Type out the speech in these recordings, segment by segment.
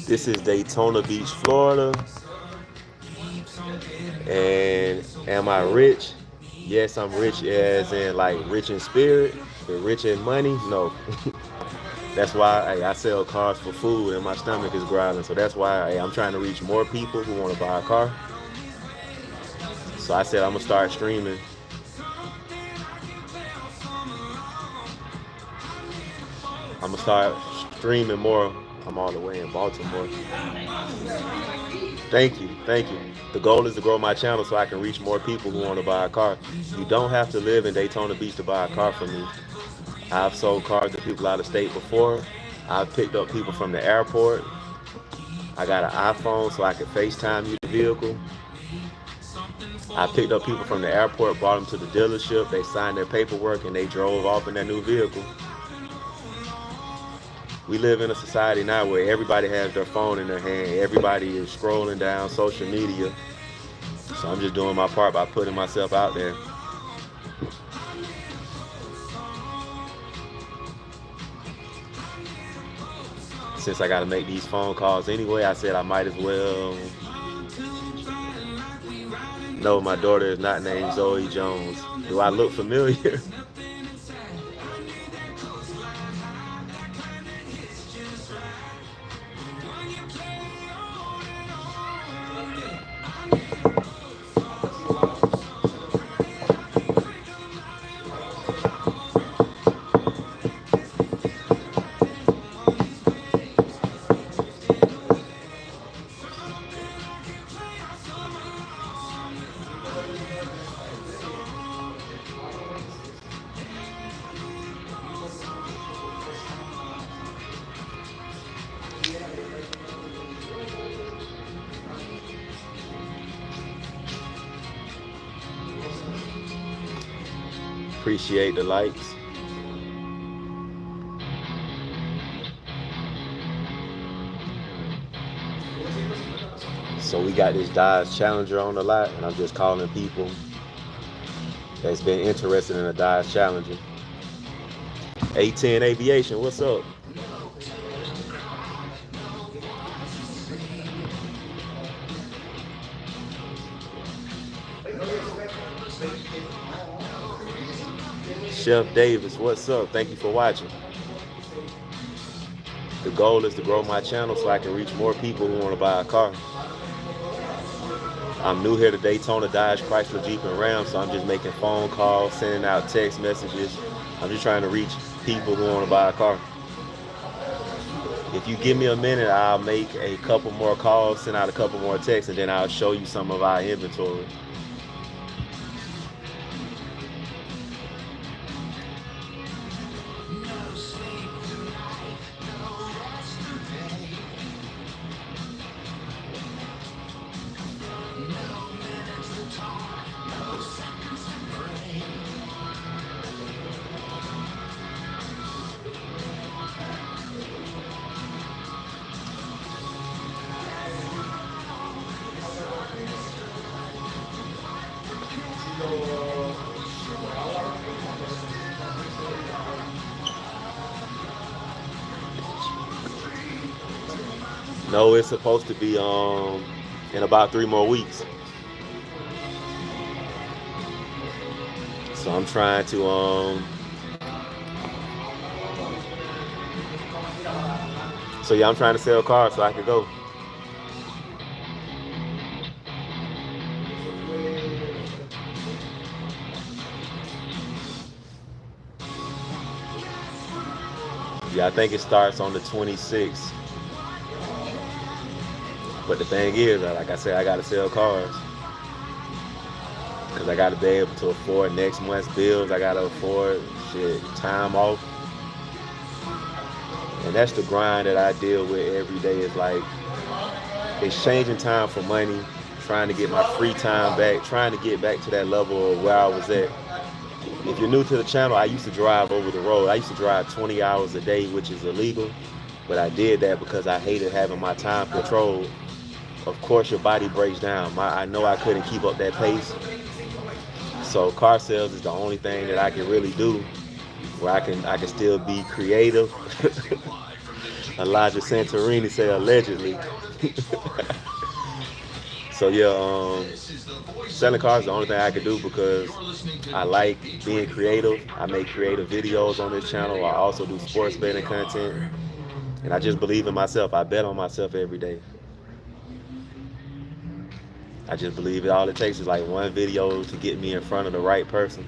This is Daytona Beach, Florida. And am I rich? Yes, I'm rich as in like rich in spirit, but rich in money? No. That's why I sell cars for food and my stomach is growling. So that's why I'm trying to reach more people who want to buy a car. So I said I'm gonna start streaming. I'm gonna start streaming more. I'm all the way in Baltimore. Thank you, thank you. The goal is to grow my channel so I can reach more people who want to buy a car. You don't have to live in Daytona Beach to buy a car from me. I've sold cars to people out of state before. I've picked up people from the airport. I got an iPhone so I can FaceTime you the vehicle. I picked up people from the airport, brought them to the dealership. They signed their paperwork and they drove off in their new vehicle. We live in a society now where everybody has their phone in their hand. Everybody is scrolling down social media. So I'm just doing my part by putting myself out there. Since I got to make these phone calls anyway, I said I might as well. No, my daughter is not named Zoe Jones. Do I look familiar? Appreciate the likes. So we got this Dodge Challenger on the lot, and I'm just calling people that's been interested in a Dodge Challenger. A10 Aviation, what's up? Chef Davis, what's up? Thank you for watching. The goal is to grow my channel so I can reach more people who want to buy a car. I'm new here to Daytona, Dodge, Chrysler, Jeep, and Ram, so I'm just making phone calls, sending out text messages. I'm just trying to reach people who want to buy a car. If you give me a minute, I'll make a couple more calls, send out a couple more texts, and then I'll show you some of our inventory. No, it's supposed to be in about 3 more weeks. So I'm trying to so yeah, I'm trying to sell cars so I can go. Yeah, I think it starts on the 26th. But the thing is, like I said, I got to sell cars. Because I got to be able to afford next month's bills. I got to afford time off. And that's the grind that I deal with every day, is like exchanging time for money, trying to get my free time back, trying to get back to that level of where I was at. If you're new to the channel, I used to drive over the road. I used to drive 20 hours a day, which is illegal. But I did that because I hated having my time controlled. Of course, your body breaks down. I know I couldn't keep up that pace. So car sales is the only thing that I can really do where I can still be creative. Elijah Santorini said allegedly. So yeah, selling cars is the only thing I can do because I like being creative. I make creative videos on this channel. I also do sports betting content. And I just believe in myself. I bet on myself every day. I just believe it. All it takes is like one video to get me in front of the right person.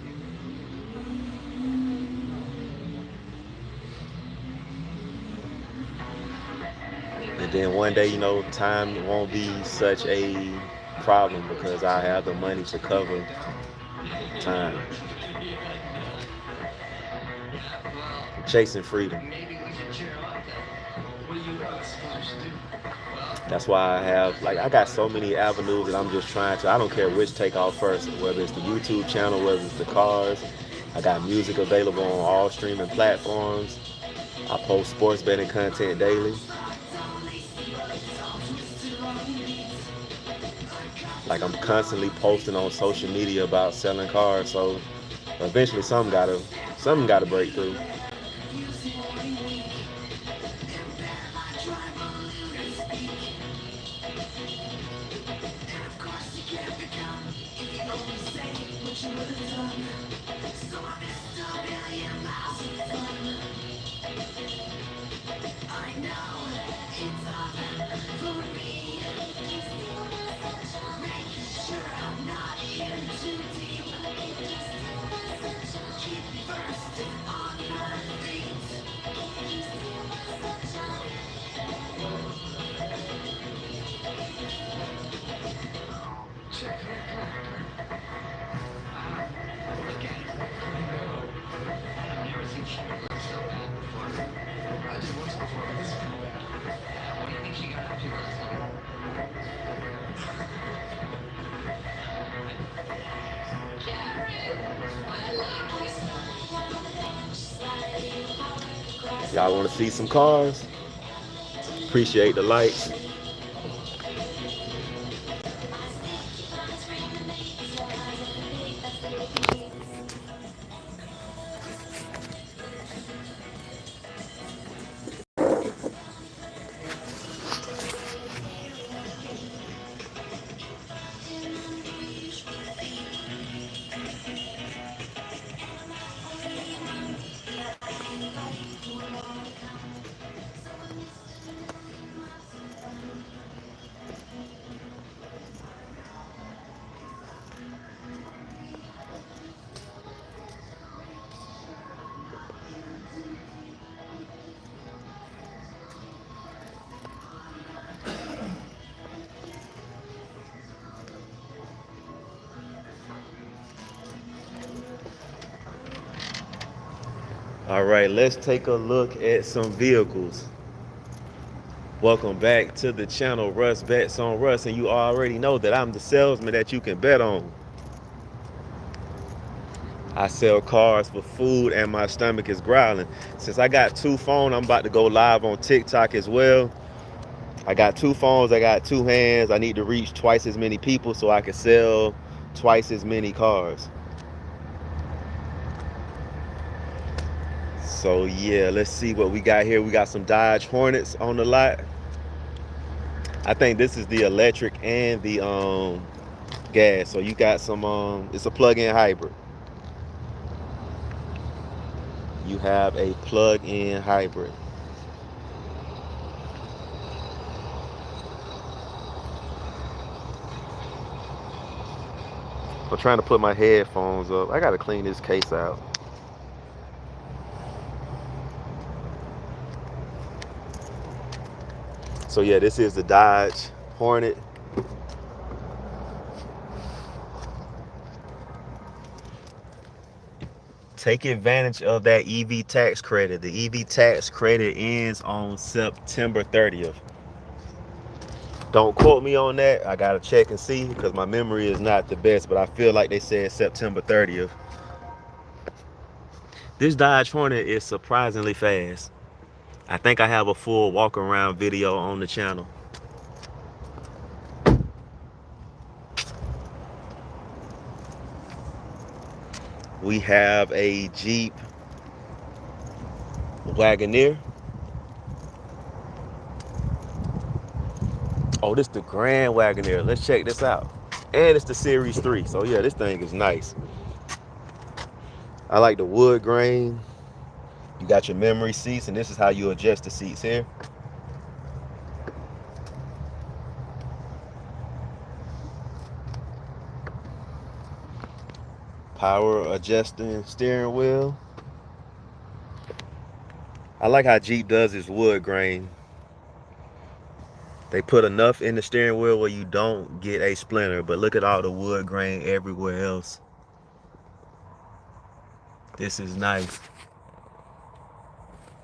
And then one day, you know, time won't be such a problem because I have the money to cover time. I'm chasing freedom. That's why I got so many avenues that I'm just trying to, I don't care which take off first, whether it's the YouTube channel, whether it's the cars. I got music available on all streaming platforms. I post sports betting content daily. Like I'm constantly posting on social media about selling cars, so eventually something gotta break through. Y'all want to see some cars? Appreciate the likes. All right, let's take a look at some vehicles. Welcome back to the channel, Russ Bets on Russ, and you already know that I'm the salesman that you can bet on. I sell cars for food and my stomach is growling. Since I got 2 phones, I'm about to go live on TikTok as well. I got 2 phones, I got 2 hands. I need to reach twice as many people so I can sell twice as many cars. So yeah, let's see what we got here. We got some Dodge Hornets on the lot. I think this is the electric and the gas. So you got some, it's a plug-in hybrid. You have a plug-in hybrid. I'm trying to put my headphones up. I gotta clean this case out. So yeah, this is the Dodge Hornet. Take advantage of that EV tax credit. The EV tax credit ends on September 30th. Don't quote me on that. I gotta check and see because my memory is not the best, but I feel like they said September 30th. This Dodge Hornet is surprisingly fast. I think I have a full walk around video on the channel. We have a Jeep Wagoneer. Oh, this is the Grand Wagoneer. Let's check this out. And it's the Series 3. So yeah, this thing is nice. I like the wood grain. You got your memory seats, and this is how you adjust the seats here. Power adjusting steering wheel. I like how Jeep does its wood grain. They put enough in the steering wheel where you don't get a splinter, but look at all the wood grain everywhere else. This is nice.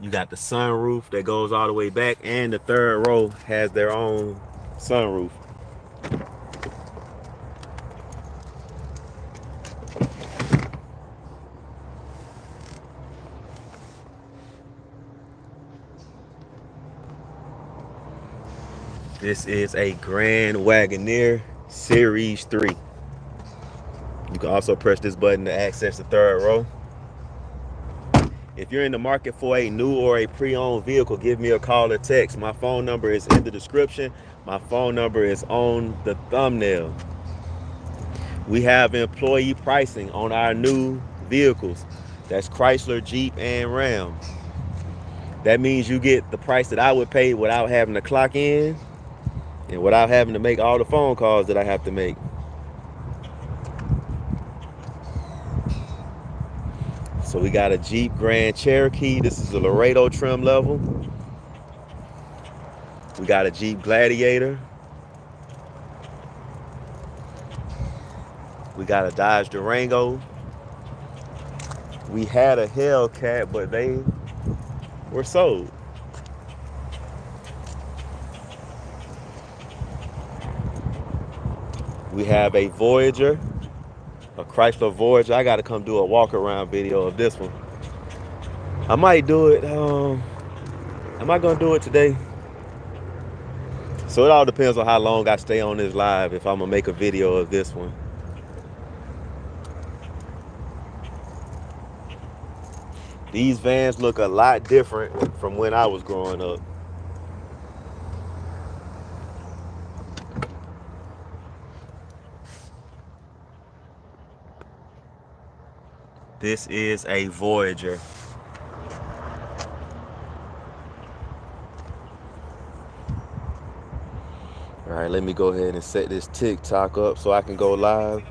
You got the sunroof that goes all the way back, and the third row has their own sunroof. This is a Grand Wagoneer Series 3. You can also press this button to access the third row. If you're in the market for a new or a pre-owned vehicle, give me a call or text. My phone number is in the description. My phone number is on the thumbnail. We have employee pricing on our new vehicles. That's Chrysler, Jeep, and Ram. That means you get the price that I would pay without having to clock in and without having to make all the phone calls that I have to make. So we got a Jeep Grand Cherokee. This is a Laredo trim level. We got a Jeep Gladiator. We got a Dodge Durango. We had a Hellcat, but they were sold. We have a Voyager, a Chrysler Voyager. I got to come do a walk around video of this one. I might do it. Am I going to do it today? So it all depends on how long I stay on this live, if I'm going to make a video of this one. These vans look a lot different from when I was growing up. This is a Voyager. All right, let me go ahead and set this TikTok up so I can go live.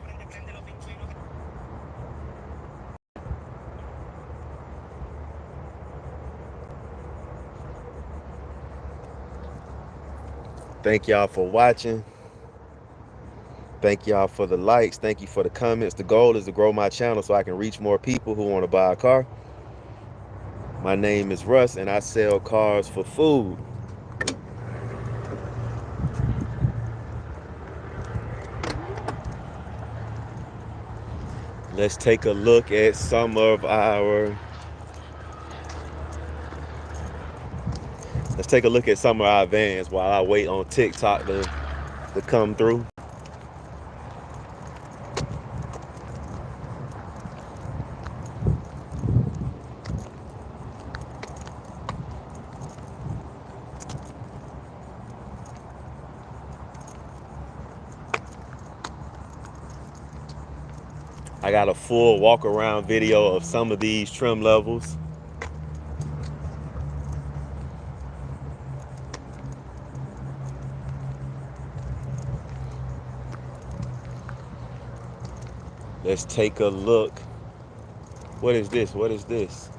Thank y'all for watching. Thank y'all for the likes. Thank you for the comments. The goal is to grow my channel so I can reach more people who want to buy a car. My name is Russ, and I sell cars for food. Let's take a look at some of our vans while I wait on TikTok to come through. I got a full walk around video of some of these trim levels. Let's take a look. What is this? What is this?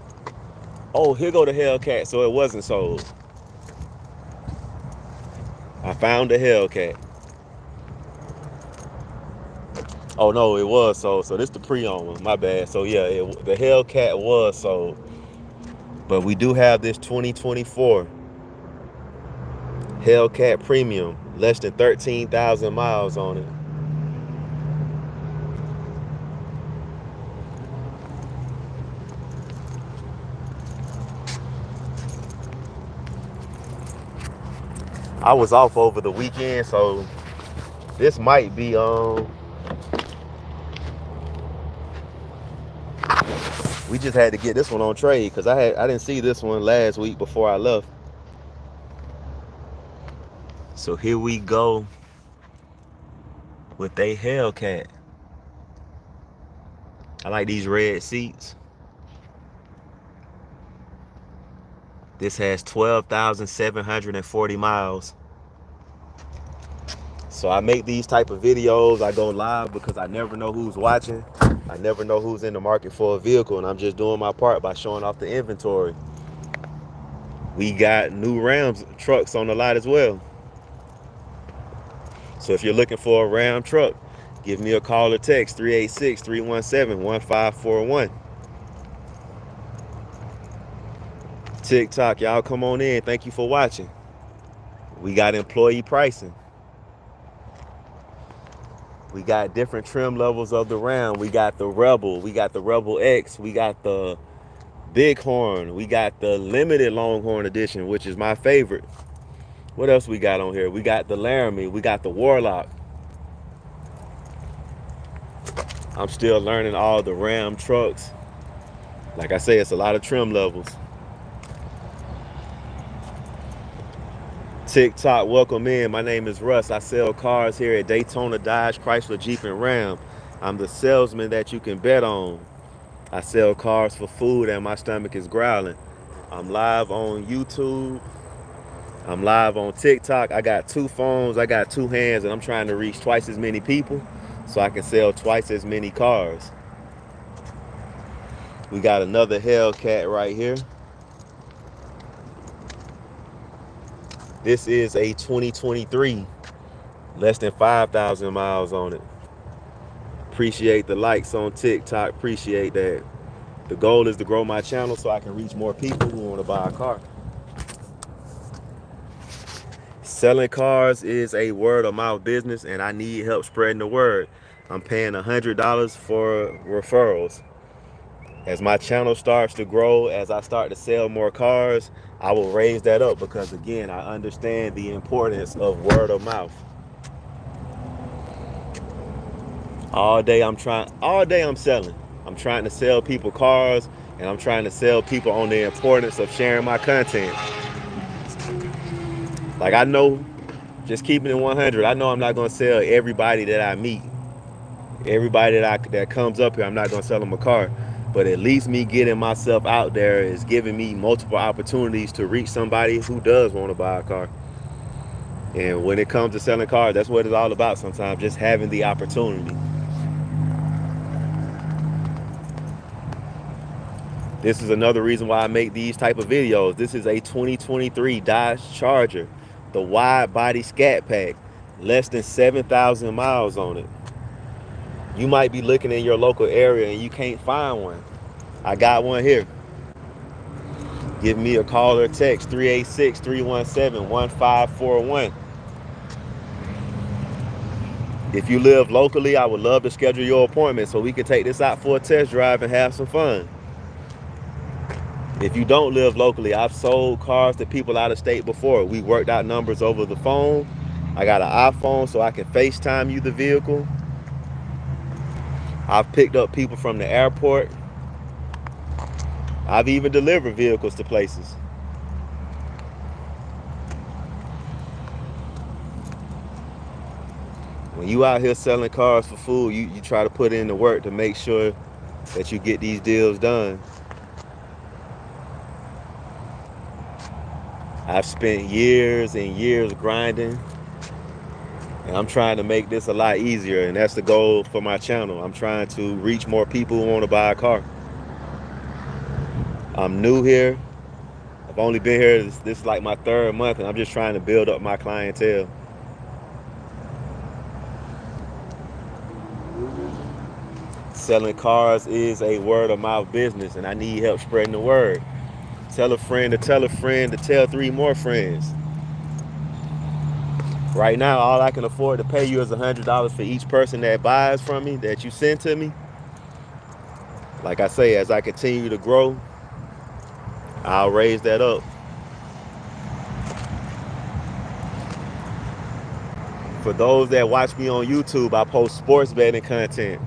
Oh, here go the Hellcat. So it wasn't sold. I found the Hellcat. Oh no, it was sold. So this the pre-owned one. My bad. So yeah, the Hellcat was sold. But we do have this 2024 Hellcat Premium, less than 13,000 miles on it. I was off over the weekend, so this might be We just had to get this one on trade because I didn't see this one last week before I left. So here we go with a Hellcat. I like these red seats. This has 12,740 miles. So I make these type of videos. I go live because I never know who's watching. I never know who's in the market for a vehicle, and I'm just doing my part by showing off the inventory. We got new Ram trucks on the lot as well. So if you're looking for a Ram truck, give me a call or text 386-317-1541. TikTok, y'all come on in. Thank you for watching. We got employee pricing. We got different trim levels of the Ram. We got the Rebel. We got the Rebel X. We got the Bighorn. We got the limited Longhorn edition, which is my favorite. What else we got on here? We got the Laramie. We got the Warlock. I'm still learning all the Ram trucks. Like I say, it's a lot of trim levels. TikTok, welcome in. My name is Russ. I sell cars here at Daytona Dodge, Chrysler, Jeep, and Ram. I'm the salesman that you can bet on. I sell cars for food and my stomach is growling. I'm live on YouTube. I'm live on TikTok. I got 2 phones. I got 2 hands, and I'm trying to reach twice as many people so I can sell twice as many cars. We got another Hellcat right here. This is a 2023, less than 5,000 miles on it. Appreciate the likes on TikTok, appreciate that. The goal is to grow my channel so I can reach more people who want to buy a car. Selling cars is a word of mouth business and I need help spreading the word. I'm paying $100 for referrals. As my channel starts to grow, as I start to sell more cars, I will raise that up because again, I understand the importance of word of mouth. All day I'm selling. I'm trying to sell people cars and I'm trying to sell people on the importance of sharing my content. Like I know, just keeping it 100, I know I'm not gonna sell everybody that I meet. Everybody that comes up here, I'm not gonna sell them a car. But at least me getting myself out there is giving me multiple opportunities to reach somebody who does want to buy a car. And when it comes to selling cars, that's what it's all about sometimes, just having the opportunity. This is another reason why I make these type of videos. This is a 2023 Dodge Charger, the wide body Scat Pack, less than 7,000 miles on it. You might be looking in your local area and you can't find one. I got one here. Give me a call or text 386-317-1541. If you live locally, I would love to schedule your appointment so we can take this out for a test drive and have some fun. If you don't live locally, I've sold cars to people out of state before. We worked out numbers over the phone. I got an iPhone so I can FaceTime you the vehicle. I've picked up people from the airport. I've even delivered vehicles to places. When you out here selling cars for food, you try to put in the work to make sure that you get these deals done. I've spent years and years grinding, and I'm trying to make this a lot easier, and that's the goal for my channel. I'm trying to reach more people who want to buy a car. I'm new here. I've only been here, this is like my 3rd month, and I'm just trying to build up my clientele. Selling cars is a word of mouth business, and I need help spreading the word. Tell a friend to tell a friend to tell 3 more friends. Right now, all I can afford to pay you is $100 for each person that buys from me, that you send to me. Like I say, as I continue to grow, I'll raise that up. For those that watch me on YouTube, I post sports betting content.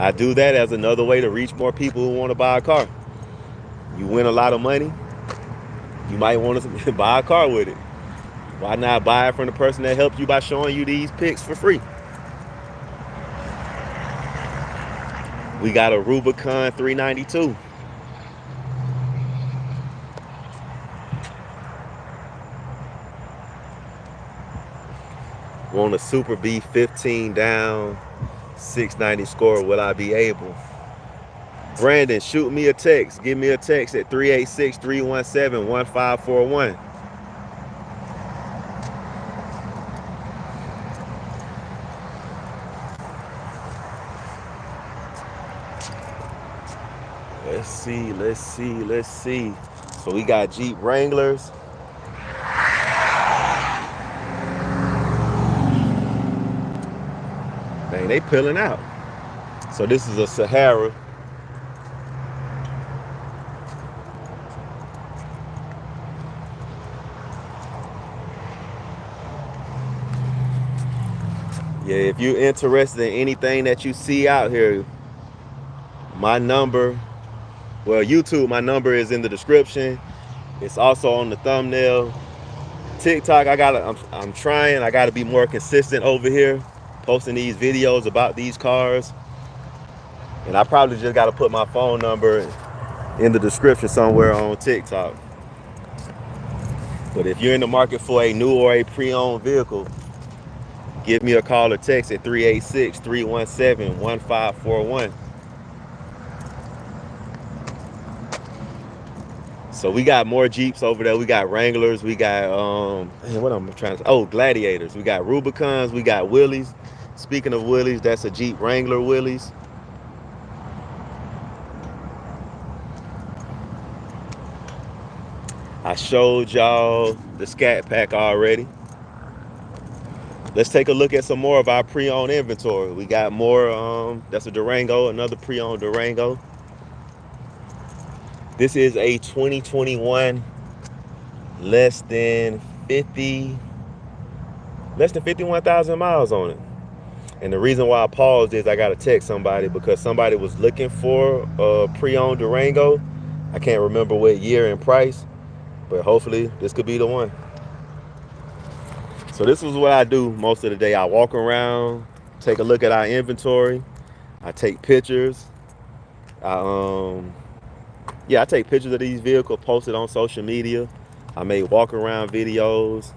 I do that as another way to reach more people who want to buy a car. You win a lot of money, you might want to buy a car with it. Why not buy it from the person that helped you by showing you these pics for free? We got a Rubicon 392. Want a Super B 15 down, 690 score. Will I be able? Brandon, shoot me a text. Give me a text at 386-317-1541. Let's see. So we got Jeep Wranglers. Dang, they peeling out. So this is a Sahara. Yeah, if you're interested in anything that you see out here, my number, well, YouTube, my number is in the description. It's also on the thumbnail. TikTok, I'm trying. I gotta be more consistent over here, posting these videos about these cars. And I probably just gotta put my phone number in the description somewhere on TikTok. But if you're in the market for a new or a pre-owned vehicle, give me a call or text at 386-317-1541. So we got more Jeeps over there. We got Wranglers. We got, what am I trying to say? Oh, Gladiators. We got Rubicons. We got Willys. Speaking of Willys, that's a Jeep Wrangler Willys. I showed y'all the Scat Pack already. Let's take a look at some more of our pre-owned inventory. We got more, that's a Durango, another pre-owned Durango. This is a 2021, less than 51,000 miles on it. And the reason why I paused is I got to text somebody because somebody was looking for a pre-owned Durango. I can't remember what year and price, but hopefully this could be the one. So this is what I do most of the day. I walk around, take a look at our inventory. I take pictures. I take pictures of these vehicles, post it on social media. I make walk around videos.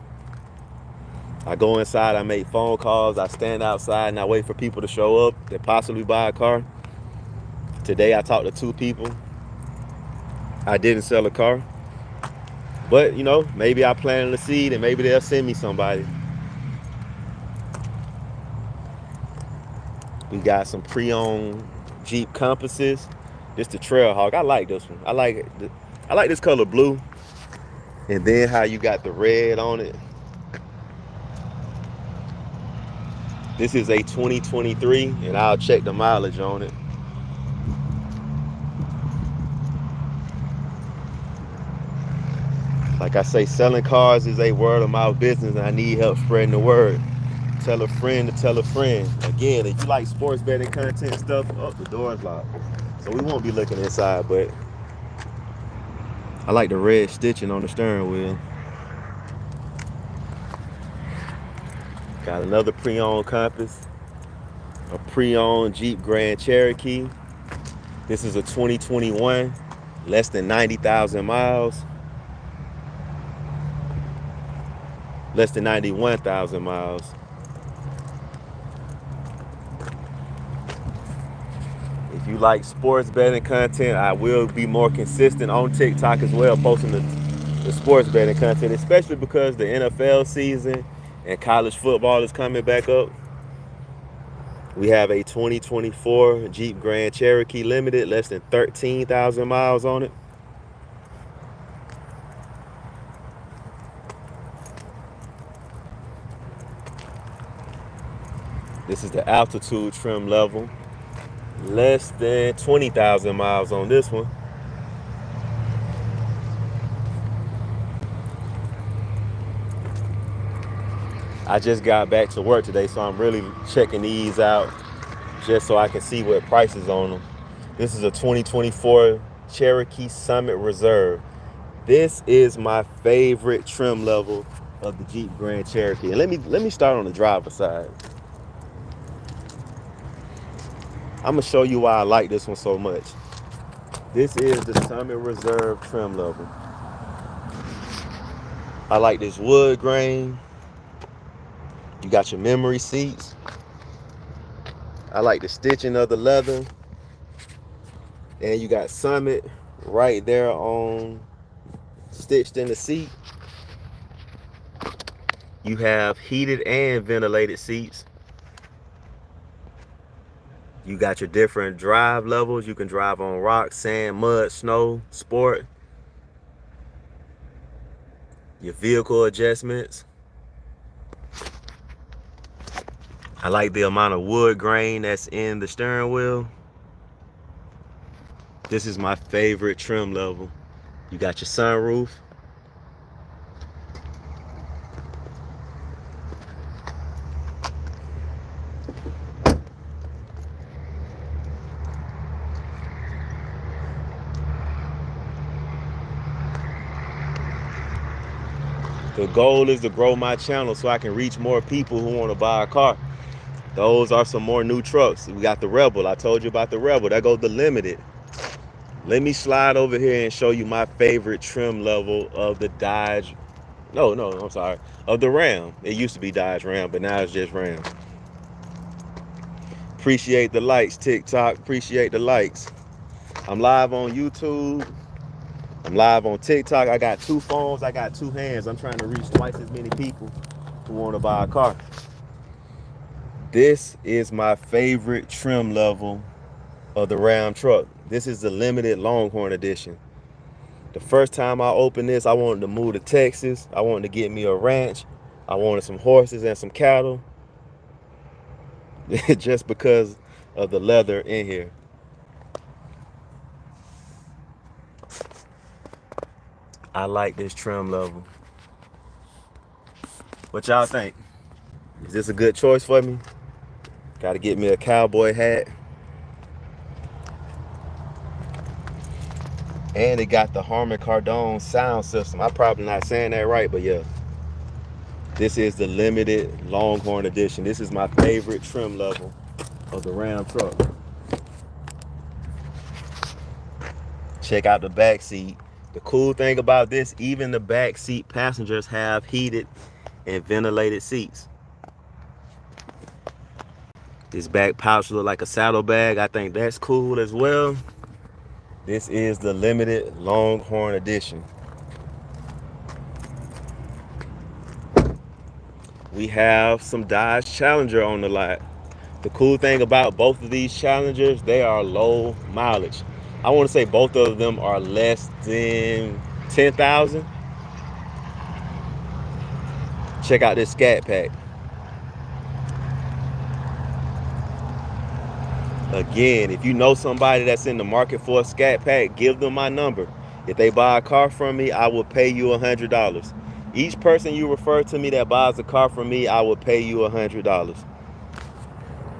I go inside, I make phone calls. I stand outside and I wait for people to show up that possibly buy a car. Today I talked to 2 people. I didn't sell a car. But, you know, maybe I planted the seed and maybe they'll send me somebody. We got some pre-owned Jeep Compasses. This the Trailhawk. I like this one. I like this color blue. And then how you got the red on it. This is a 2023 and I'll check the mileage on it. Like I say, selling cars is a word of mouth business and I need help spreading the word. Tell a friend to tell a friend. Again, if you like sports betting content stuff, the door is locked. So we won't be looking inside, but I like the red stitching on the steering wheel. Got another pre-owned Compass, a pre-owned Jeep Grand Cherokee. This is a 2021, less than 90,000 miles. Less than 91,000 miles. If you like sports betting content, I will be more consistent on TikTok as well, posting the sports betting content, especially because the NFL season and college football is coming back up. We have a 2024 Jeep Grand Cherokee Limited, less than 13,000 miles on it. This is the altitude trim level. Less than 20,000 miles on this one. I just got back to work today, so I'm really checking these out, just so I can see what prices on them. This is a 2024 Cherokee Summit Reserve. This is my favorite trim level of the Jeep Grand Cherokee. And let me start on the driver's side. I'm gonna show you why I like this one so much. This is the Summit Reserve trim level. I like this wood grain. You got your memory seats. I like the stitching of the leather. And you got Summit right there on stitched in the seat. You have heated and ventilated seats. You got your different drive levels. You can drive on rock, sand, mud, snow, sport. Your vehicle adjustments. I like the amount of wood grain that's in the steering wheel. This is my favorite trim level. You got your sunroof. The goal is to grow my channel so I can reach more people who want to buy a car. Those are some more new trucks. We got the Rebel. I told you about the Rebel. There goes the Limited. Let me slide over here and show you my favorite trim level of the Dodge. No, I'm sorry. Of the Ram. It used to be Dodge Ram, but now it's just Ram. Appreciate the likes, TikTok. Appreciate the likes. I'm live on YouTube. I'm live on TikTok. I got 2 phones. I got 2 hands. I'm trying to reach twice as many people who want to buy a car. This is my favorite trim level of the Ram truck. This is the limited Longhorn edition. The first time I opened this, I wanted to move to Texas. I wanted to get me a ranch. I wanted some horses and some cattle. Just because of the leather in here. I like this trim level. What y'all think? Is this a good choice for me? Got to get me a cowboy hat. And it got the Harman Kardon sound system. I'm probably not saying that right, but yeah. This is the limited Longhorn edition. This is my favorite trim level of the Ram truck. Check out the back seat. The cool thing about this, even the back seat passengers have heated and ventilated seats. This back pouch look like a saddlebag. I think that's cool as well. This is the limited Longhorn edition. We have some Dodge Challenger on the lot. The cool thing about both of these Challengers, they are low mileage. I want to say both of them are less than 10,000. Check out this Scat Pack. Again, if you know somebody that's in the market for a Scat Pack, give them my number. If they buy a car from me, I will pay you $100. Each person you refer to me that buys a car from me, I will pay you $100.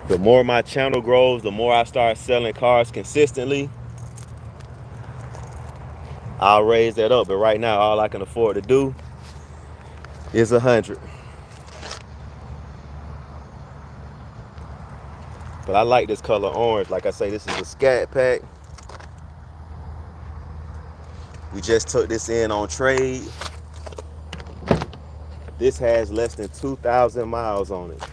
The more my channel grows, the more I start selling cars consistently, I'll raise that up. But right now, all I can afford to do is 100. But I like this color orange. Like I say, this is a Scat Pack. We just took this in on trade. This has less than 2,000 miles on it.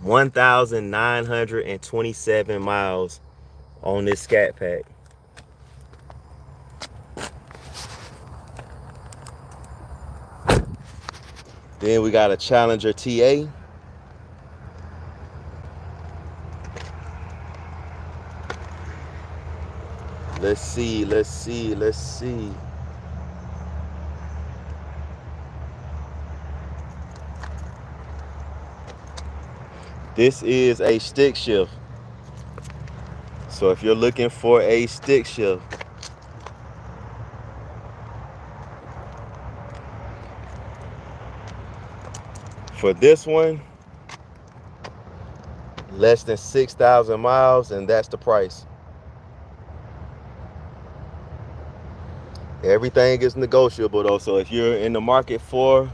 1,927 miles on this Scat Pack. Then we got a Challenger TA. Let's see. This is a stick shift. So if you're looking for a stick shift, for this one, Less than 6,000 miles, and that's the price. Everything is negotiable though. So if you're in the market for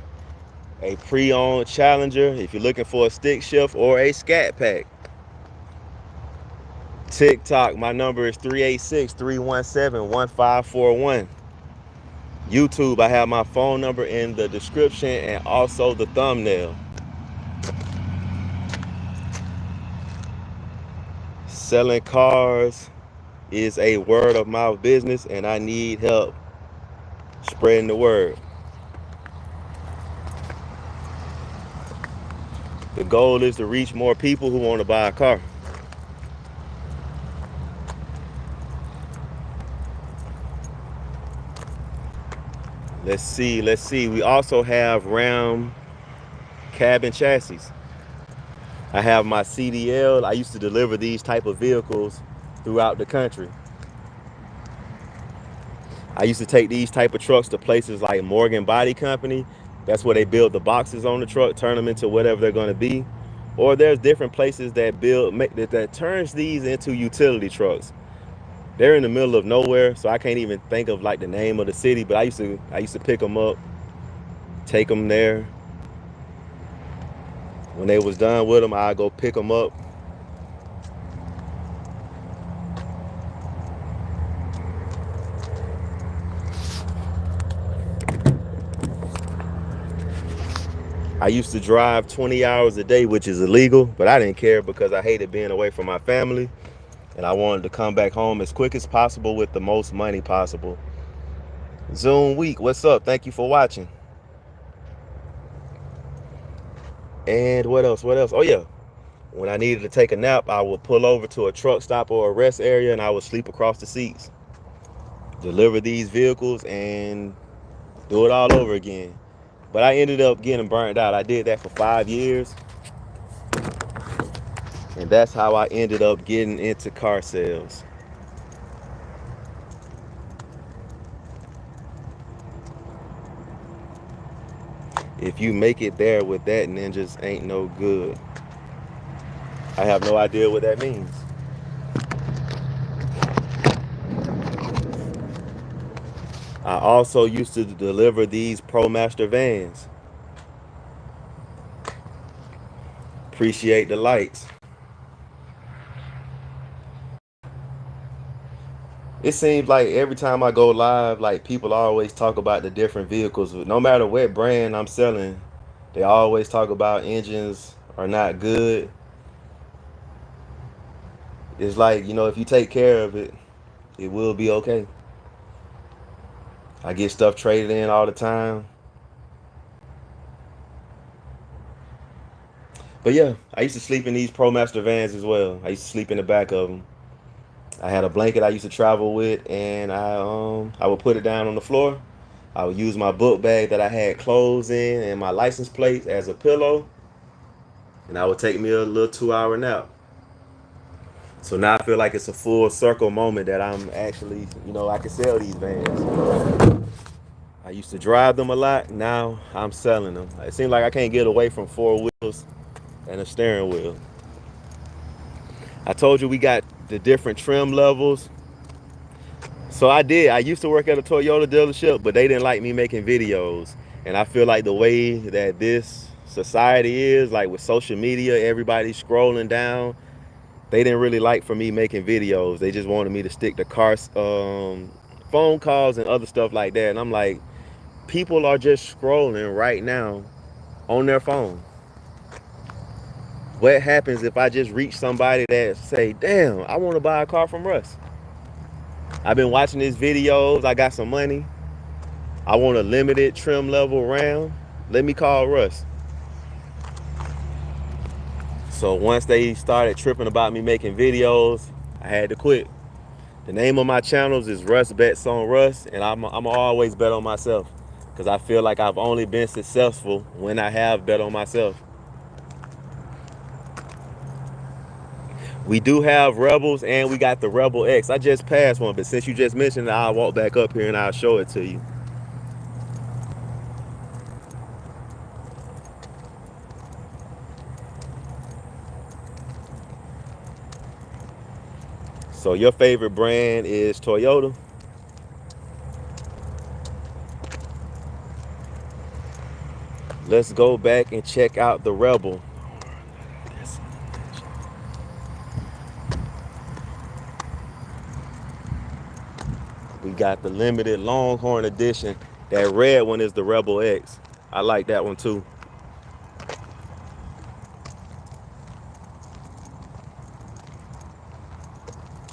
a pre-owned Challenger, if you're looking for a stick shift or a Scat Pack, TikTok, my number is 386-317-1541. YouTube, I have my phone number in the description and also the thumbnail. Selling cars is a word of mouth business, and I need help spreading the word. The goal is to reach more people who want to buy a car. Let's see. We also have Ram cab and chassis. I have my CDL. I used to deliver these type of vehicles throughout the country. I used to take these type of trucks to places like Morgan Body Company. That's where they build the boxes on the truck, turn them into whatever they're going to be. Or there's different places that that turns these into utility trucks. They're in the middle of nowhere, so I can't even think of like the name of the city. But I used to pick them up, take them there. When they was done with them, I'd go pick them up. I used to drive 20 hours a day, which is illegal, but I didn't care because I hated being away from my family. And I wanted to come back home as quick as possible with the most money possible. Zoom Week, what's up? Thank you for watching. And what else? Oh yeah, when I needed to take a nap, I would pull over to a truck stop or a rest area and I would sleep across the seats. Deliver these vehicles and do it all over again. But I ended up getting burnt out. I did that for 5 years. And that's how I ended up getting into car sales. If you make it there with that, ninjas ain't no good. I have no idea what that means. I also used to deliver these ProMaster vans. Appreciate the lights. It seems like every time I go live, like people always talk about the different vehicles. No matter what brand I'm selling, they always talk about engines are not good. It's like, you know, if you take care of it, it will be okay. I get stuff traded in all the time. But yeah, I used to sleep in these ProMaster vans as well. I used to sleep in the back of them. I had a blanket I used to travel with, and I would put it down on the floor. I would use my book bag that I had clothes in and my license plate as a pillow, and I would take me a little 2-hour nap. So now I feel like it's a full circle moment that I'm actually, you know, I can sell these vans. I used to drive them a lot. Now I'm selling them. It seems like I can't get away from 4 wheels and a steering wheel. I told you we got the different trim levels. So I used to work at a Toyota dealership, but they didn't like me making videos. And I feel like the way that this society is, like with social media, everybody's scrolling down. They didn't really like for me making videos. They just wanted me to stick to phone calls and other stuff like that. And I'm like, people are just scrolling right now on their phone. What happens if I just reach somebody that say, damn, I want to buy a car from Russ? I've been watching his videos. I got some money. I want a limited trim level Ram. Let me call Russ. So once they started tripping about me making videos, I had to quit. The name of my channels is Russ Bets on Russ, and I'm always bet on myself because I feel like I've only been successful when I have bet on myself. We do have Rebels and we got the Rebel X. I just passed one, but since you just mentioned it, I'll walk back up here and I'll show it to you. So your favorite brand is Toyota? Let's go back and check out the Rebel. We got the limited Longhorn edition. That red one is the Rebel X. I like that one too.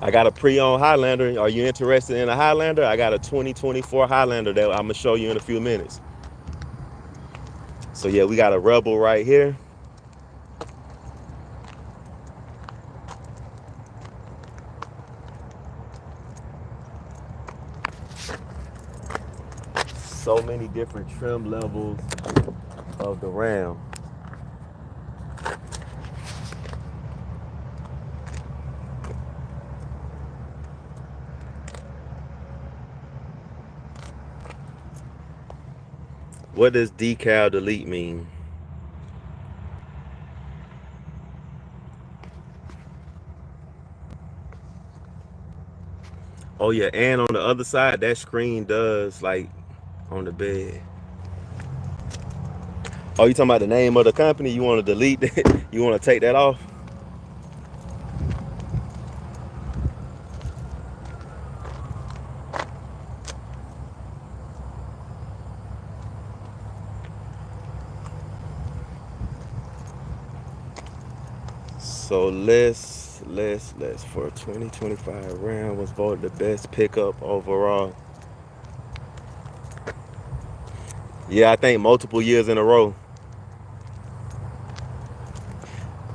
I got a pre-owned Highlander. Are you interested in a Highlander? I got a 2024 Highlander that I'm gonna show you in a few minutes. So yeah, we got a Rebel right here. So many different trim levels of the Ram. What does decal delete mean? Oh yeah, and on the other side, that screen does like on the bed. Oh, you talking about the name of the company? You want to delete that? You want to take that off? So let's for 2025 Ram was voted the best pickup overall. Yeah, I think multiple years in a row.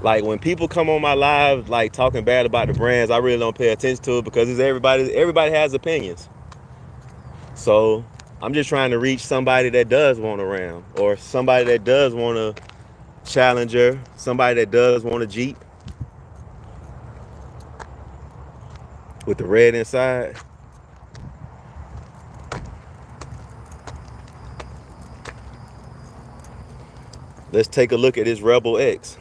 Like when people come on my live like talking bad about the brands, I really don't pay attention to it because it's everybody has opinions. So I'm just trying to reach somebody that does want a Ram, or somebody that does want a Challenger, somebody that does want a Jeep with the red inside. Let's take a look at this Rebel X.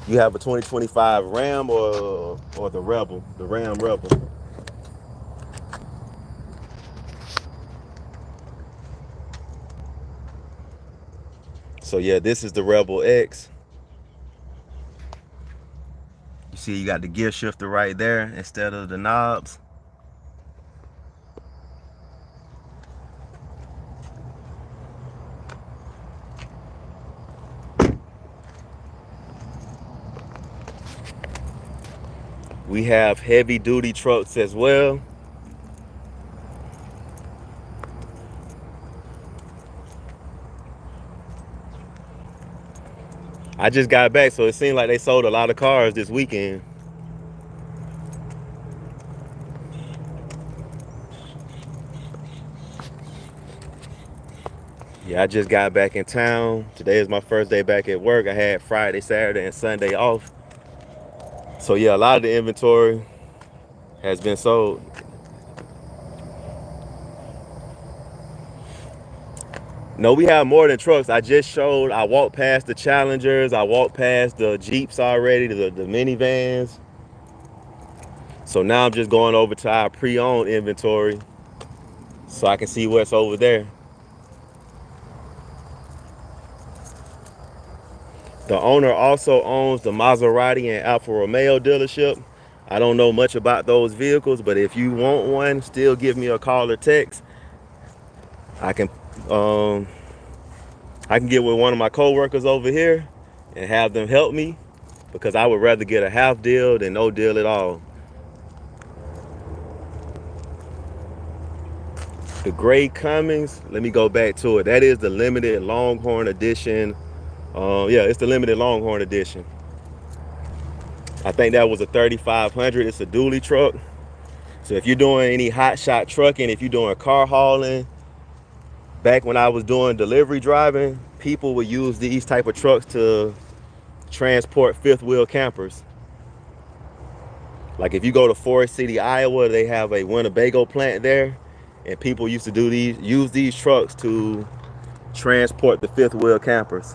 You have a 2025 Ram or the Rebel, the Ram Rebel. So yeah, this is the Rebel X. You see you got the gear shifter right there instead of the knobs. We have heavy duty trucks as well. I just got back, so it seemed like they sold a lot of cars this weekend. Yeah, I just got back in town. Today is my first day back at work. I had Friday, Saturday, and Sunday off. So yeah, a lot of the inventory has been sold. No, we have more than trucks. I walked past the Challengers. I walked past the Jeeps already, the minivans. So now I'm just going over to our pre-owned inventory so I can see what's over there. The owner also owns the Maserati and Alfa Romeo dealership. I don't know much about those vehicles, but if you want one, still give me a call or text. I can get with one of my co-workers over here and have them help me, because I would rather get a half deal than no deal at all. The gray Cummins, let me go back to it. That is the limited Longhorn edition. Yeah, it's the limited Longhorn edition. I think that was a 3500. It's a dually truck. So if you're doing any hot shot trucking, if you're doing car hauling, back when I was doing delivery driving, people would use these type of trucks to transport fifth wheel campers. Like if you go to Forest City, Iowa, they have a Winnebago plant there, and people used to use these trucks to transport the fifth wheel campers.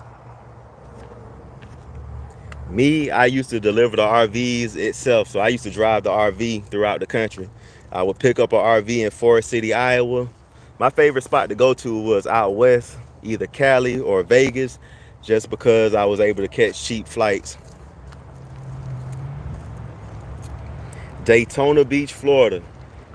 Me, I used to deliver the RVs itself, so I used to drive the RV throughout the country. I would pick up an RV in Forest City, Iowa. My favorite spot to go to was out west, either Cali or Vegas, just because I was able to catch cheap flights. Daytona Beach, Florida.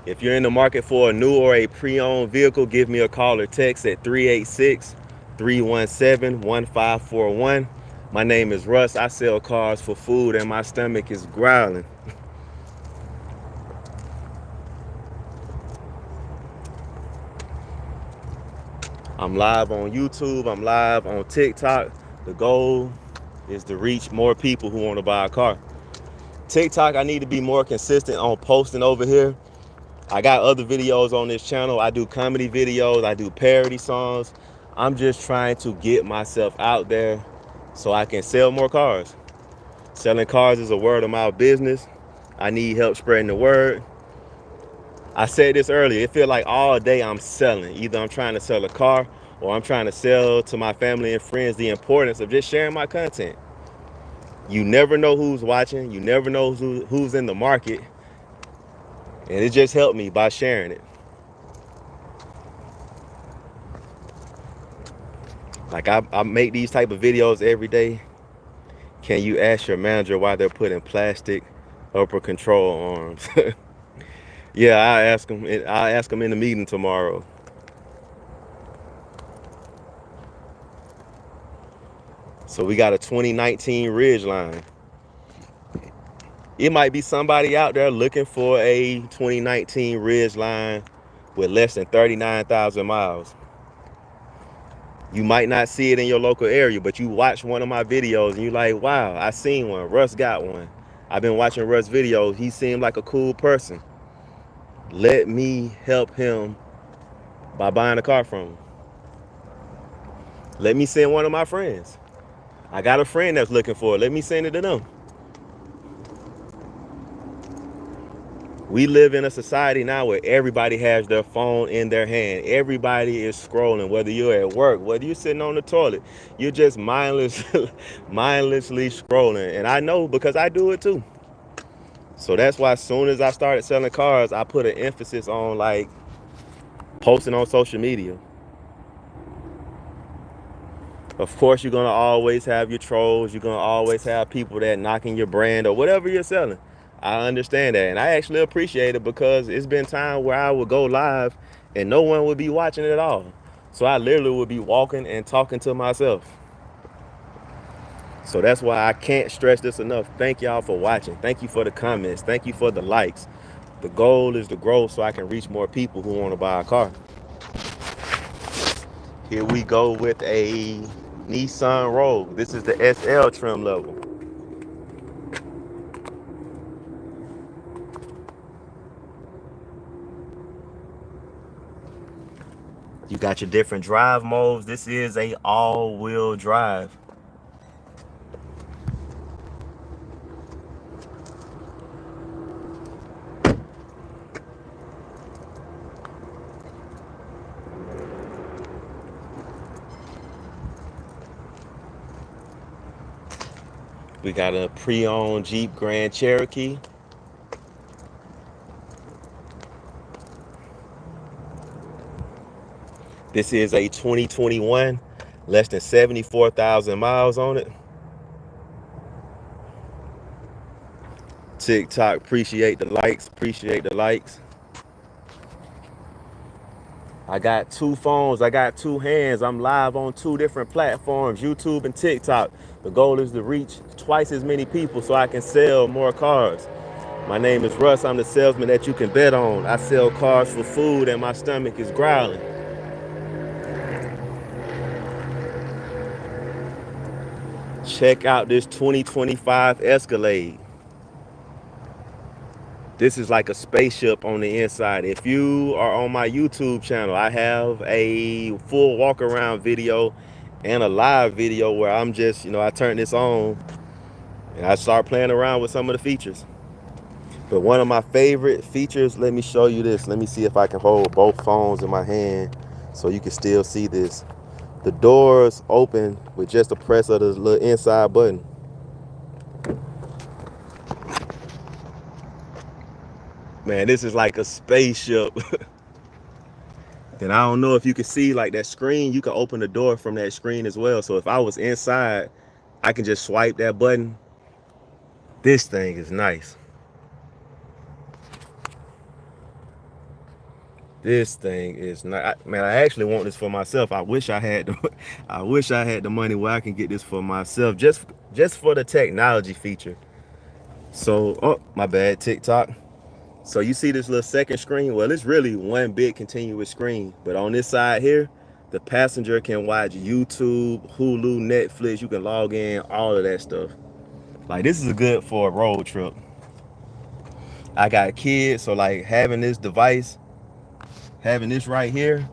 If you're in the market for a new or a pre-owned vehicle, give me a call or text at 386-317-1541. My name is Russ. I sell cars for food and my stomach is growling. I'm live on YouTube. I'm live on TikTok. The goal is to reach more people who want to buy a car. TikTok, I need to be more consistent on posting over here. I got other videos on this channel. I do comedy videos. I do parody songs. I'm just trying to get myself out there so I can sell more cars. Selling cars is a word of mouth business. I need help spreading the word. I said this earlier, it feels like all day I'm selling. Either I'm trying to sell a car or I'm trying to sell to my family and friends the importance of just sharing my content. You never know who's watching. You never know who's in the market. And it just helped me by sharing it. Like I make these type of videos every day. Can you ask your manager why they're putting plastic upper control arms? Yeah, I'll ask them in the meeting tomorrow. So we got a 2019 Ridgeline. It might be somebody out there looking for a 2019 Ridgeline with less than 39,000 miles. You might not see it in your local area, but you watch one of my videos and you're like, wow, I seen one. Russ got one. I've been watching Russ videos. He seemed like a cool person. Let me help him by buying a car from him. Let me send one of my friends. I got a friend that's looking for it. Let me send it to them. We live in a society now where everybody has their phone in their hand. Everybody is scrolling, whether you're at work, whether you're sitting on the toilet. You're just mindlessly scrolling. And I know because I do it too. So that's why as soon as I started selling cars, I put an emphasis on like posting on social media. Of course, you're going to always have your trolls. You're going to always have people that knocking your brand or whatever you're selling. I understand that. And I actually appreciate it because it's been time where I would go live and no one would be watching at all. So I literally would be walking and talking to myself. So that's why I can't stress this enough. Thank y'all for watching. Thank you for the comments. Thank you for the likes. The goal is to grow so I can reach more people who want to buy a car. Here we go with a Nissan Rogue. This is the SL trim level. You got your different drive modes. This is a all-wheel drive. We got a pre-owned Jeep Grand Cherokee. This is a 2021, less than 74,000 miles on it. TikTok, appreciate the likes, appreciate the likes. I got two phones, I got two hands. I'm live on two different platforms, YouTube and TikTok. The goal is to reach twice as many people so I can sell more cars. My name is Russ. I'm the salesman that you can bet on. I sell cars for food and my stomach is growling. Check out this 2025 Escalade. This is like a spaceship on the inside. If you are on my YouTube channel, I have a full walk around video and a live video where I'm just, I turn this on and I start playing around with some of the features. But one of my favorite features, let me show you this. Let me see if I can hold both phones in my hand so you can still see this. The doors open with just a press of the little inside button. Man, this is like a spaceship. And I don't know if you can see like that screen, you can open the door from that screen as well. So if I was inside, I can just swipe that button. This thing is nice. This thing is not, man, I actually want this for myself. I wish I had the money where I can get this for myself, just for the technology feature. So, oh, my bad, TikTok. So you see this little second screen? Well, it's really one big continuous screen. But on this side here, the passenger can watch YouTube, Hulu, Netflix. You can log in, all of that stuff. Like, this is good for a road trip. I got kids, so like having this device, having this right here,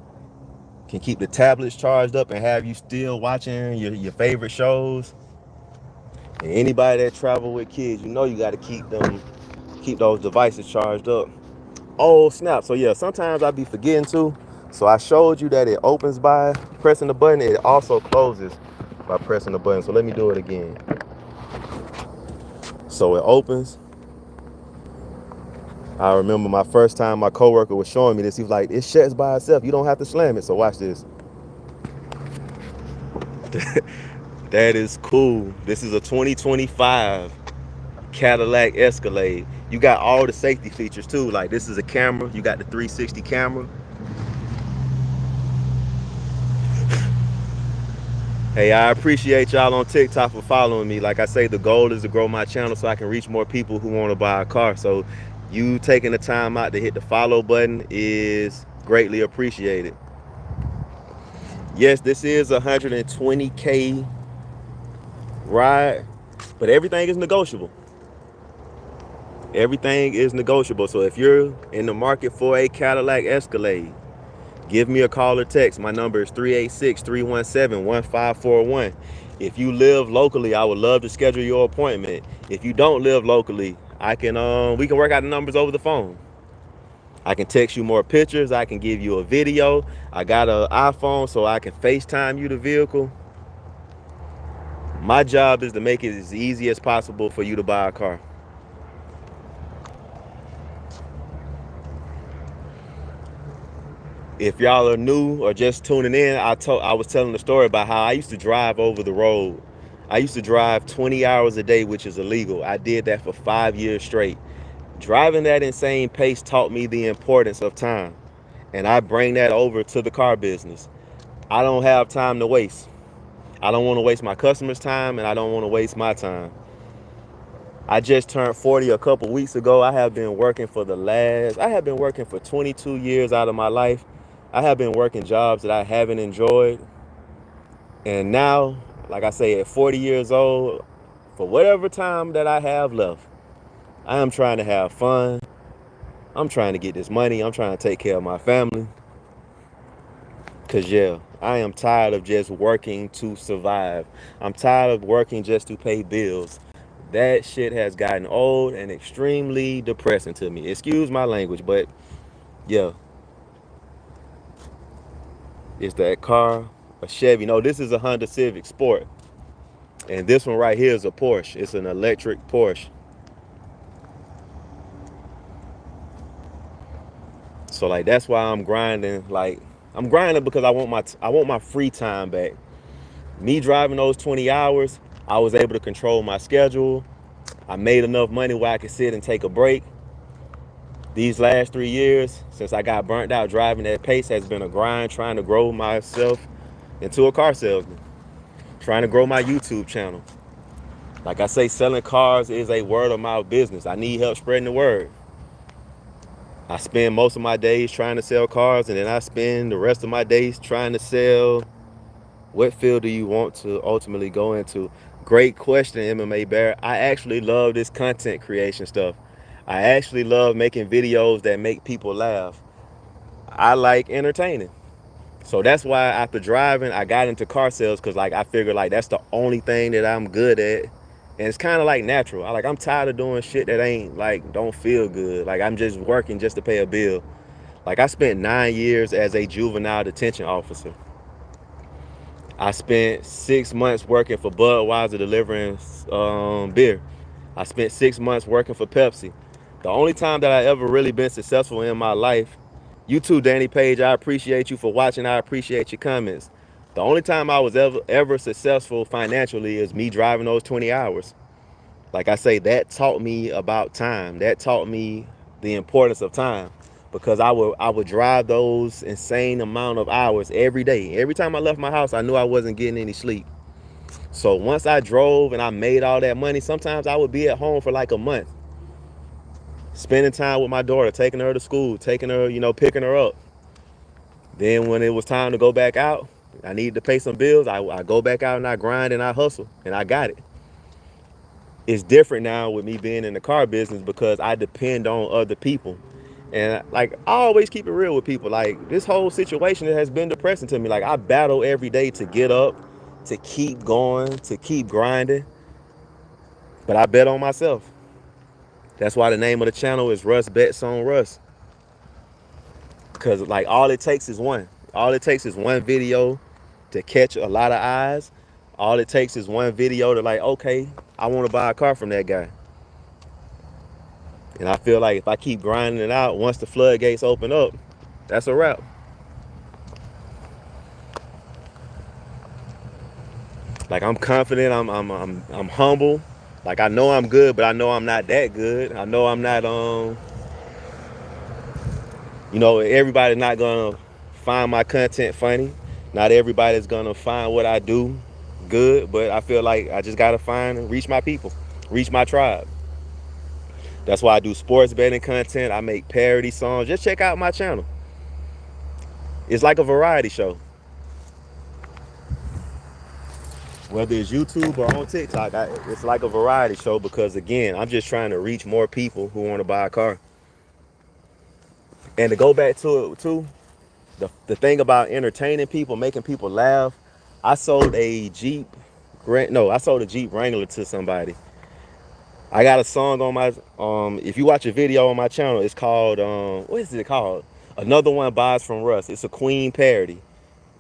can keep the tablets charged up and have you still watching your favorite shows. And anybody that travel with kids, you know you got to keep those devices charged up. Oh snap. So yeah, sometimes I be forgetting too. So I showed you that it opens by pressing the button. It also closes by pressing the button. So let me do it again. So it opens. I remember my first time my coworker was showing me this. He was like, it shuts by itself. You don't have to slam it. So watch this. That is cool. This is a 2025 Cadillac Escalade. You got all the safety features too. Like, this is a camera. You got the 360 camera. Hey, I appreciate y'all on TikTok for following me. Like I say, the goal is to grow my channel so I can reach more people who want to buy a car. So you taking the time out to hit the follow button is greatly appreciated. Yes, this is a 120K ride, but everything is negotiable. Everything is negotiable. So if you're in the market for a Cadillac Escalade, give me a call or text. My number is 386-317-1541. If you live locally, I would love to schedule your appointment. If you don't live locally, we can work out the numbers over the phone. I can text you more pictures. I can give you a video. I got an iPhone, so I can FaceTime you the vehicle. My job is to make it as easy as possible for you to buy a car. If y'all are new or just tuning in, I was telling the story about how I used to drive over the road. I used to drive 20 hours a day, which is illegal. I did that for 5 years straight. Driving that insane pace taught me the importance of time. And I bring that over to the car business. I don't have time to waste. I don't want to waste my customers' time, and I don't want to waste my time. I just turned 40 a couple weeks ago. I have been working for 22 years out of my life. I have been working jobs that I haven't enjoyed. And now, like I say, at 40 years old, for whatever time that I have left, I am trying to have fun. I'm trying to get this money. I'm trying to take care of my family. Because, yeah, I am tired of just working to survive. I'm tired of working just to pay bills. That shit has gotten old and extremely depressing to me. Excuse my language, but yeah. Is that car a Chevy? No, this is a Honda Civic Sport. And this one right here is a Porsche. It's an electric Porsche. So like, that's why I'm grinding. Like, I'm grinding because I want my free time back. Me driving those 20 hours, I was able to control my schedule. I made enough money where I could sit and take a break. These last 3 years, since I got burnt out driving that pace, has been a grind, trying to grow myself into a car salesman, trying to grow my YouTube channel. Like I say, selling cars is a word of mouth business. I need help spreading the word. I spend most of my days trying to sell cars, and then I spend the rest of my days trying to sell. What field do you want to ultimately go into? Great question, MMA Bear. I actually love this content creation stuff. I actually love making videos that make people laugh. I like entertaining. So that's why after driving, I got into car sales, because like I figured like that's the only thing that I'm good at And it's kind of like natural. I'm tired of doing shit that ain't like don't feel good. Like I'm just working just to pay a bill. Like I spent 9 years as a juvenile detention officer. I spent 6 months working for Budweiser delivering beer. I spent 6 months working for Pepsi. The only time that I ever really been successful in my life, you too, Danny Page, I appreciate you for watching. I appreciate your comments. The only time I was ever successful financially is me driving those 20 hours. Like I say, that taught me about time. That taught me the importance of time, because I would drive those insane amount of hours every day. Every time I left my house, I knew I wasn't getting any sleep. So once I drove and I made all that money, sometimes I would be at home for like a month, spending time with my daughter, taking her to school, taking her, picking her up. Then when it was time to go back out, I needed to pay some bills. I go back out and I grind and I hustle, and I got it. It's different now with me being in the car business because I depend on other people. And like I always keep it real with people. Like this whole situation has been depressing to me. Like I battle every day to get up, to keep going, to keep grinding. But I bet on myself. That's why the name of the channel is Russ Bets on Russ. Because like all it takes is one. All it takes is one video to catch a lot of eyes. All it takes is one video to like, okay, I want to buy a car from that guy. And I feel like if I keep grinding it out, once the floodgates open up, that's a wrap. Like I'm confident, I'm humble. Like I know I'm good, but I know I'm not that good. I know I'm not everybody's not gonna find my content funny. Not everybody's gonna find what I do good, but I feel like I just gotta find and reach my people, reach my tribe. That's why I do sports betting content. I make parody songs. Just check out my channel. It's like a variety show. Whether it's YouTube or on TikTok, it's like a variety show because, again, I'm just trying to reach more people who want to buy a car. And to go back to it, too, the thing about entertaining people, making people laugh, I sold a Jeep Wrangler to somebody. I got a song on my, if you watch a video on my channel, it's called, what is it called? Another One Buys from Russ. It's a Queen parody.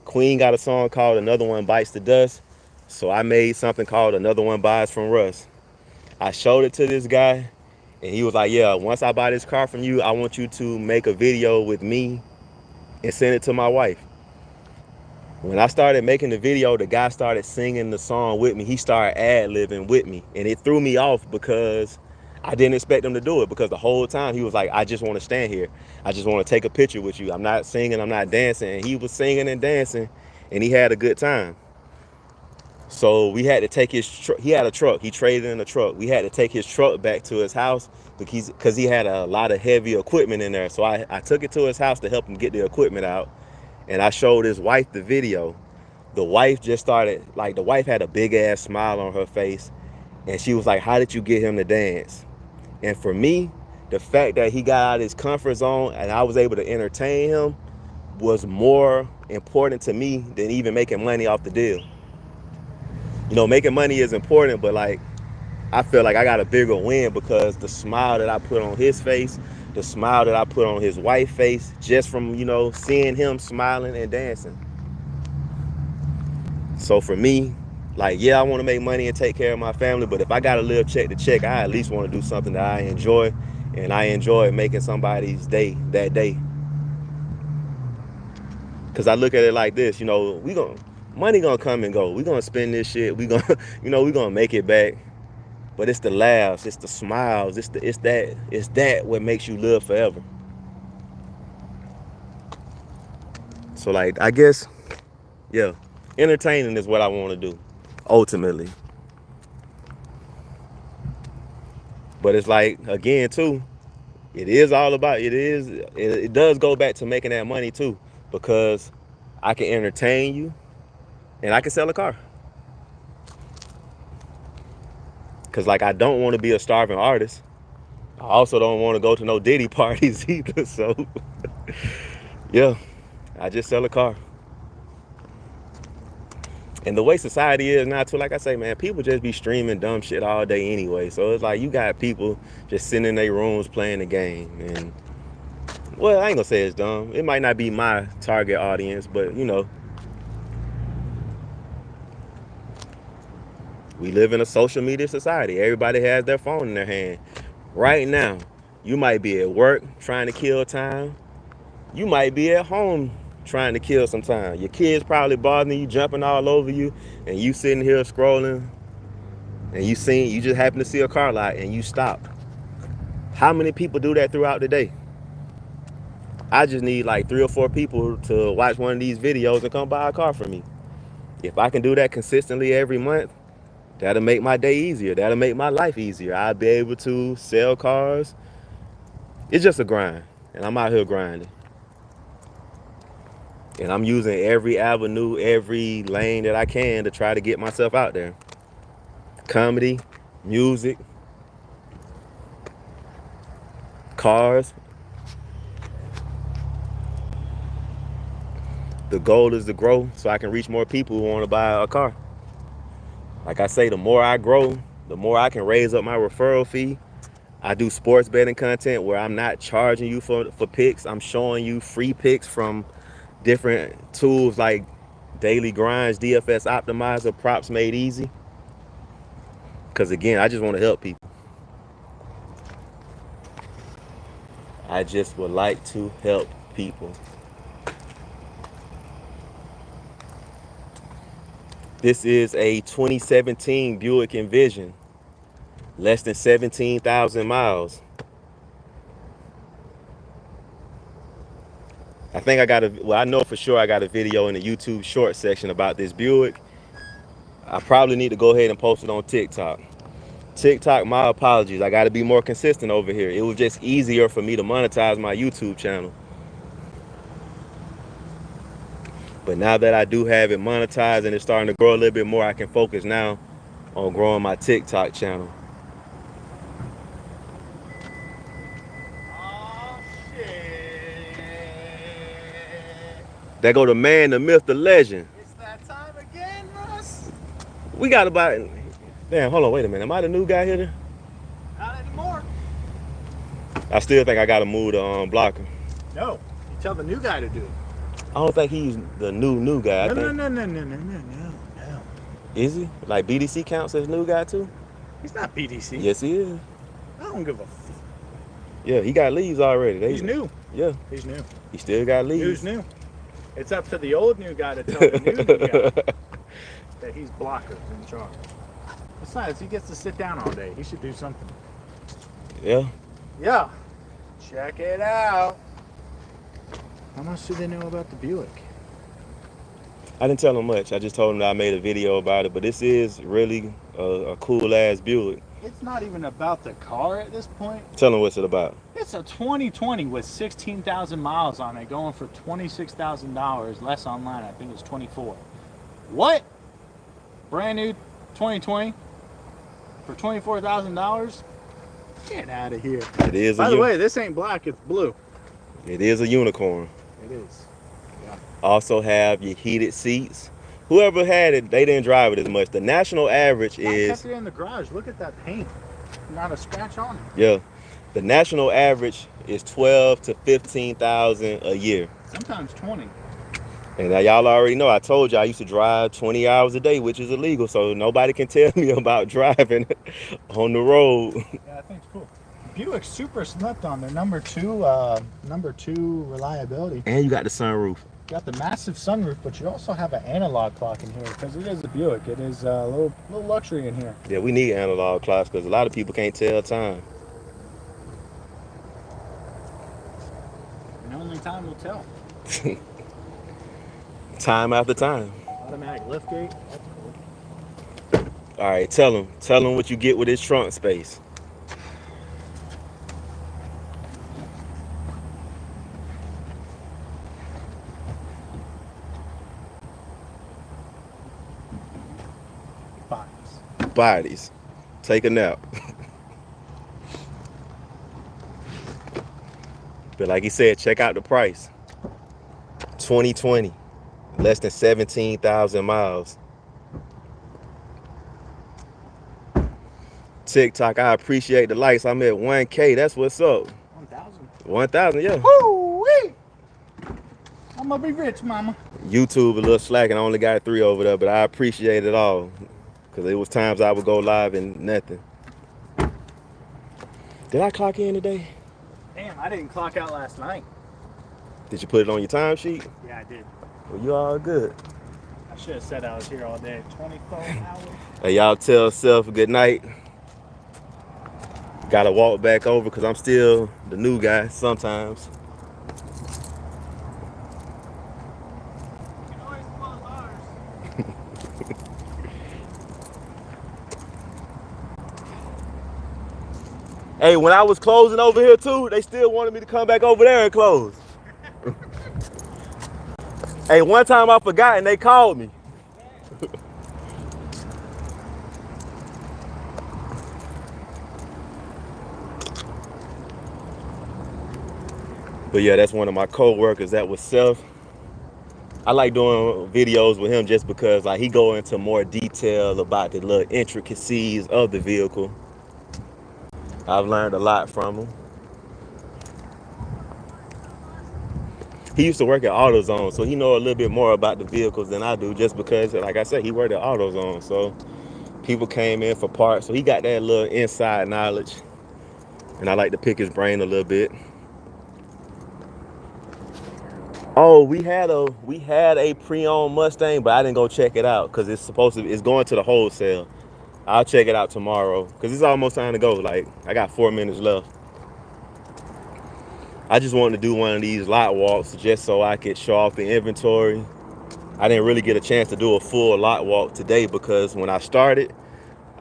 Queen got a song called Another One Bites the Dust. So I made something called Another One Buys from Russ. I showed it to this guy and he was like, yeah, once I buy this car from you, I want you to make a video with me and send it to my wife. When I started making the video, the guy started singing the song with me. He started ad-libbing with me. And it threw me off because I didn't expect him to do it, because the whole time he was like, I just want to stand here. I just want to take a picture with you. I'm not singing, I'm not dancing. And he was singing and dancing and he had a good time. So we had to take his truck. He had a truck. He traded in a truck. We had to take his truck back to his house because he had a lot of heavy equipment in there. So I took it to his house to help him get the equipment out. And I showed his wife the video. The wife just started, like, the wife had a big ass smile on her face. And she was like, how did you get him to dance? And for me, the fact that he got out of his comfort zone and I was able to entertain him was more important to me than even making money off the deal. Making money is important, but like, I feel like I got a bigger win because the smile that I put on his face, the smile that I put on his wife's face, just from, seeing him smiling and dancing. So for me, like, yeah, I want to make money and take care of my family, but if I got to live check to check, I at least want to do something that I enjoy, and I enjoy making somebody's day that day. Because I look at it like this, money gonna come and go. We gonna spend this shit. We gonna, we gonna make it back. But it's the laughs, it's the smiles, it's that what makes you live forever. So like, I guess, yeah, entertaining is what I want to do, ultimately. But it's like, again, too, it does go back to making that money too, because I can entertain you and I can sell a car. Because, like, I don't want to be a starving artist. I also don't want to go to no Diddy parties either. So, yeah, I just sell a car. And the way society is now too, like I say, man, people just be streaming dumb shit all day anyway. So it's like you got people just sitting in their rooms playing the game. And well, I ain't gonna say it's dumb. It might not be my target audience, but you know, we live in a social media society. Everybody has their phone in their hand. Right now, you might be at work trying to kill time. You might be at home trying to kill some time. Your kids probably bothering you, jumping all over you, and you sitting here scrolling, and you just happen to see a car lot and you stop. How many people do that throughout the day? I just need like 3 or 4 people to watch one of these videos and come buy a car from me. If I can do that consistently every month, that'll make my day easier. That'll make my life easier. I'll be able to sell cars. It's just a grind, and I'm out here grinding. And I'm using every avenue, every lane that I can to try to get myself out there. Comedy, music, cars. The goal is to grow so I can reach more people who want to buy a car. Like I say, the more I grow, the more I can raise up my referral fee. I do sports betting content where I'm not charging you for picks. I'm showing you free picks from different tools like Daily Grinds, DFS Optimizer, Props Made Easy. Because again, I just want to help people. I just would like to help people. This is a 2017 Buick Envision, less than 17,000 miles. I think I know for sure I got a video in the YouTube short section about this Buick. I probably need to go ahead and post it on TikTok. TikTok, my apologies. I got to be more consistent over here. It was just easier for me to monetize my YouTube channel. But now that I do have it monetized and it's starting to grow a little bit more, I can focus now on growing my TikTok channel. Oh, shit. There go the man, the myth, the legend. It's that time again, Russ. We got about... Damn, hold on, wait a minute. Am I the new guy here? Not anymore. I still think I got to move the blocker. No, you tell the new guy to do it. I don't think he's the new guy. No. Is he? Like BDC counts as new guy too? He's not BDC. Yes, he is. I don't give a Yeah, he got leaves already. He's new. Yeah. He's new. He still got leaves. Who's new? It's up to the old new guy to tell the new guy that he's blockers in charge. Besides, he gets to sit down all day. He should do something. Yeah. Yeah. Check it out. How much do they know about the Buick? I didn't tell him much. I just told him that I made a video about it. But this is really a cool ass Buick. It's not even about the car at this point. Tell him what's it about. It's a 2020 with 16,000 miles on it, going for $26,000 less online. I think it's 24. What? Brand new 2020 for $24,000? Get out of here. It is. By the way, this ain't black, it's blue. It is a unicorn. It is. Yeah. Also have your heated seats. Whoever had it, they didn't drive it as much. The national average is... I kept it in the garage. Look at that paint. Not a scratch on it. Yeah. The national average is 12 to 15,000 a year. Sometimes 20. And now y'all already know, I told you I used to drive 20 hours a day, which is illegal. So nobody can tell me about driving on the road. Yeah, I think it's cool. Buick super slept on. They're number two reliability. And you got the sunroof. You got the massive sunroof, but you also have an analog clock in here because it is a Buick. It is a little luxury in here. Yeah, we need analog clocks because a lot of people can't tell time. And only time will tell. Time after time. Automatic liftgate. That's cool. All right, tell them what you get with this trunk space. Bodies. Take a nap. But like he said, check out the price. 2020, less than 17,000 miles. TikTok. I appreciate the likes. I'm at 1K. That's what's up. 1,000. 1,000, yeah. Woo-wee! I'm gonna be rich, mama. YouTube a little slack and I only got 3 over there, but I appreciate it all. Because it was times I would go live and nothing. Did I clock in today? Damn, I didn't clock out last night. Did you put it on your time sheet? Yeah, I did. Well, you all good. I should have said I was here all day. 24 hours. Hey, y'all tell self a good night. Gotta walk back over because I'm still the new guy sometimes. You can always close ours. Hey, when I was closing over here too, they still wanted me to come back over there and close. Hey, one time I forgot and they called me. But yeah, that's one of my co-workers. That was Seth. I like doing videos with him just because like he go into more detail about the little intricacies of the vehicle. I've learned a lot from him. He used to work at AutoZone, so he know a little bit more about the vehicles than I do just because, like I said, he worked at AutoZone. So people came in for parts, so he got that little inside knowledge. And I like to pick his brain a little bit. Oh, we had a pre-owned Mustang, but I didn't go check it out because it's going to the wholesale. I'll check it out tomorrow because it's almost time to go. Like I got 4 minutes left. I just wanted to do one of these lot walks just so I could show off the inventory. I didn't really get a chance to do a full lot walk today because when I started,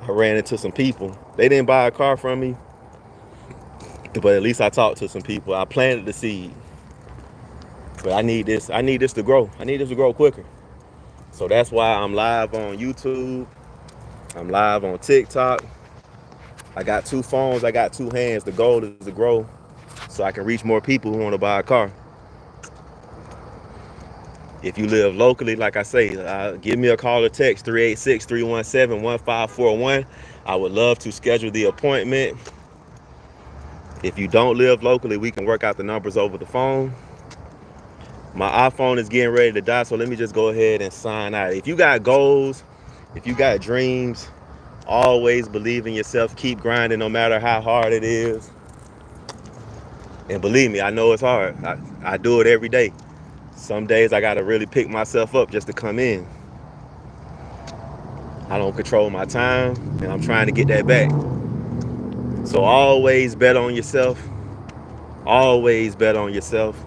I ran into some people. They didn't buy a car from me, but at least I talked to some people. I planted the seed. But I need this to grow. I need this to grow quicker. So that's why I'm live on YouTube. I'm live on TikTok. I got 2 phones, I got 2 hands. The goal is to grow so I can reach more people who want to buy a car. If you live locally, like I say, give me a call or text 386-317-1541. I would love to schedule the appointment. If you don't live locally, we can work out the numbers over the phone. My iPhone is getting ready to die, so let me just go ahead and sign out. If you got goals, if you got dreams, always believe in yourself. Keep grinding no matter how hard it is. And believe me, I know it's hard. I do it every day. Some days I got to really pick myself up just to come in. I don't control my time, and I'm trying to get that back. So always bet on yourself. Always bet on yourself.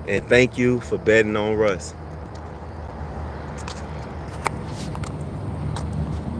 And thank you for betting on Russ.